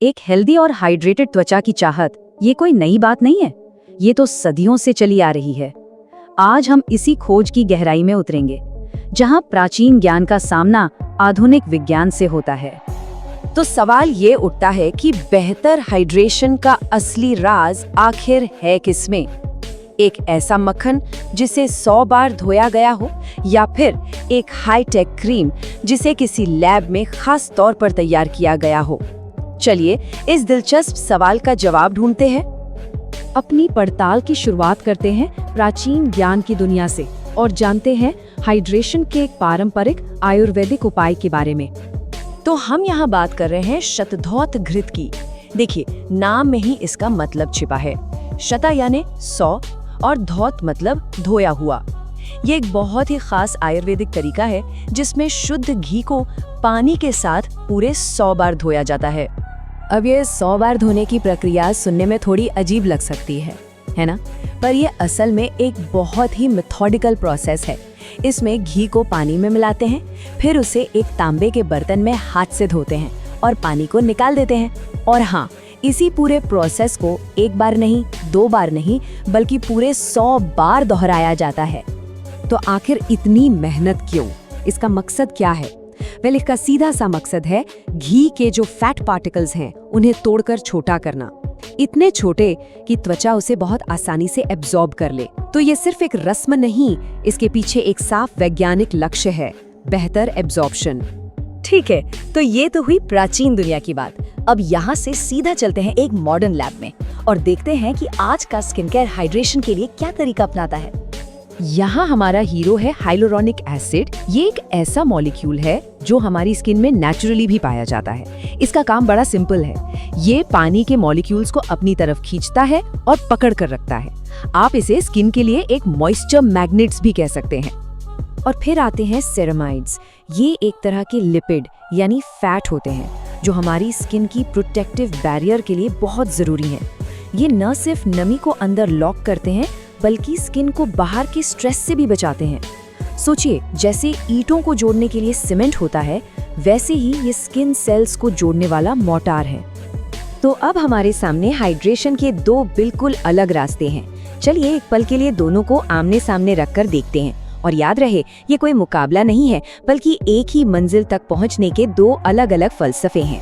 एक हेल्दी और हाइड्रेटेड त्वचा की चाहत ये कोई नई बात नहीं है, ये तो सदियों से चली आ रही है। आज हम इसी खोज की गहराई में उतरेंगे, जहां प्राचीन ज्ञान का सामना आधुनिक विज्ञान से होता है। तो सवाल ये उठता है कि बेहतर हाइड्रेशन का असली राज आखिर है किसमें? एक ऐसा मक्खन जिसे 100 बार धोया गया हो, या फिर एक हाईटेक क्रीम जिसे किसी लैब में खास तौर पर तैयार किया गया हो? चलिए इस दिलचस्प सवाल का जवाब ढूंढते हैं। अपनी पड़ताल की शुरुआत करते हैं प्राचीन ज्ञान की दुनिया से और जानते हैं हाइड्रेशन के एक पारंपरिक आयुर्वेदिक उपाय के बारे में। तो हम यहाँ बात कर रहे हैं शतधौत घृत की। देखिए, नाम में ही इसका मतलब छिपा है। शता यानी 100 और धौत मतलब धोया हुआ। ये एक बहुत ही खास आयुर्वेदिक तरीका है जिसमें शुद्ध घी को पानी के साथ पूरे 100 बार धोया जाता है। अब ये 100 बार धोने की प्रक्रिया सुनने में थोड़ी अजीब लग सकती है ना? पर ये असल में एक बहुत ही मेथोडिकल प्रोसेस है। इसमें घी को पानी में मिलाते हैं, फिर उसे एक तांबे के बर्तन में हाथ से धोते हैं और पानी को निकाल देते हैं। और हाँ, इसी पूरे प्रोसेस को एक बार नहीं, 2 बार नहीं, बल्कि पूरे 100 बार दोहराया जाता है। तो आखिर इतनी मेहनत क्यों? इसका मकसद क्या है? वेल, इसका सीधा सा मकसद है घी के जो फैट पार्टिकल्स हैं उन्हें तोड़कर छोटा करना, इतने छोटे कि त्वचा उसे बहुत आसानी से एब्जॉर्ब कर ले। तो ये सिर्फ एक रस्म नहीं, इसके पीछे एक साफ वैज्ञानिक लक्ष्य है, बेहतर एब्जॉर्प्शन। ठीक है, तो ये तो हुई प्राचीन दुनिया की बात। अब यहाँ से सीधा चलते हैं एक मॉडर्न लैब में और देखते हैं कि आज का स्किन केयर हाइड्रेशन के लिए क्या तरीका अपनाता है। यहाँ हमारा हीरो है हाइलुरोनिक एसिड। ये एक ऐसा मॉलिक्यूल है जो हमारी स्किन में नेचुरली भी पाया जाता है। इसका काम बड़ा सिंपल है, ये पानी के मॉलिक्यूल्स को अपनी तरफ खींचता है और पकड़ कर रखता है। आप इसे स्किन के लिए एक मॉइस्चर मैग्नेट्स भी कह सकते हैं। और फिर आते हैं सेरामाइड्स। ये एक तरह के लिपिड यानी फैट होते हैं जो हमारी स्किन की प्रोटेक्टिव बैरियर के लिए बहुत जरूरी हैं। ये न सिर्फ नमी को अंदर लॉक करते हैं बल्कि स्किन को बाहर के स्ट्रेस से भी बचाते हैं। सोचिए, जैसे ईंटों को जोड़ने के लिए सीमेंट होता है, वैसे ही ये स्किन सेल्स को जोड़ने वाला मोर्टार है। तो अब हमारे सामने हाइड्रेशन के 2 बिल्कुल अलग रास्ते हैं। चलिए एक पल के लिए दोनों को आमने सामने रखकर देखते हैं। और याद रहे, ये कोई मुकाबला नहीं है, बल्कि एक ही मंजिल तक पहुंचने के 2 अलग अलग फलसफे हैं।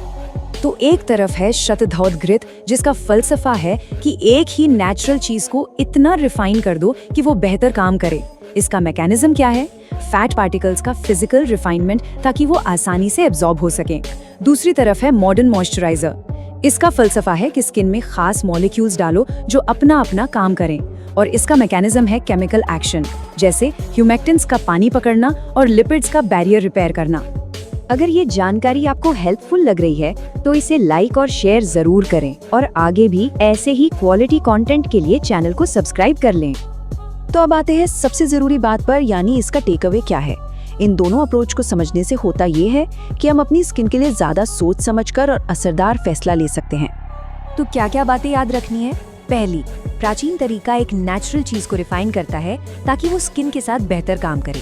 तो एक तरफ है शतधौत घृत, जिसका फलसफा है कि एक ही नेचुरल चीज को इतना रिफाइन कर दो कि वो बेहतर काम करे। इसका मैकेनिज्म क्या है? फैट पार्टिकल्स का फिजिकल रिफाइनमेंट, ताकि वो आसानी से एब्जॉर्ब हो सके। दूसरी तरफ है मॉडर्न मॉइस्चराइजर। इसका फलसफा है कि स्किन में खास मॉलिक्यूल्स डालो जो अपना अपना काम करें। और इसका मैकेनिज्म है केमिकल एक्शन, जैसे ह्यूमेक्टिन्स का पानी पकड़ना और लिपिड्स का बैरियर रिपेयर करना। अगर ये जानकारी आपको हेल्पफुल लग रही है तो इसे लाइक और शेयर जरूर करें और आगे भी ऐसे ही क्वालिटी कंटेंट के लिए चैनल को सब्सक्राइब कर लें। तो अब आते हैं सबसे जरूरी बात पर, यानी इसका टेक अवे क्या है। इन दोनों अप्रोच को समझने से होता ये है कि हम अपनी स्किन के लिए ज्यादा सोच समझकर और असरदार फैसला ले सकते हैं। तो क्या क्या बातें याद रखनी है? पहली, प्राचीन तरीका एक नेचुरल चीज को रिफाइन करता है ताकि वो स्किन के साथ बेहतर काम करे।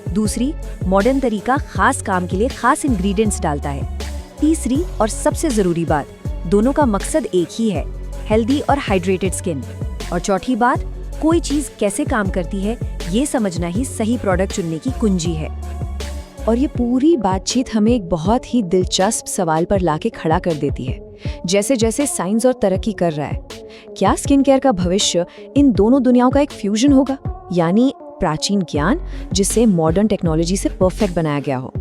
दूसरी, मॉडर्न तरीका खास काम के लिए खास इंग्रेडिएंट्स डालता है। तीसरी और सबसे जरूरी बात, दोनों का मकसद एक ही है, हेल्दी और हाइड्रेटेड स्किन। और चौथी बात, कोई चीज कैसे काम करती है ये समझना ही सही प्रोडक्ट चुनने की कुंजी है। और ये पूरी बातचीत हमें एक बहुत ही दिलचस्प सवाल पर लाके खड़ा कर देती है। जैसे जैसे साइंस और तरक्की कर रहा है, क्या स्किन केयर का भविष्य इन दोनों दुनियाओं का एक फ्यूजन होगा, यानी प्राचीन ज्ञान जिसे मॉडर्न टेक्नोलॉजी से परफेक्ट बनाया गया हो?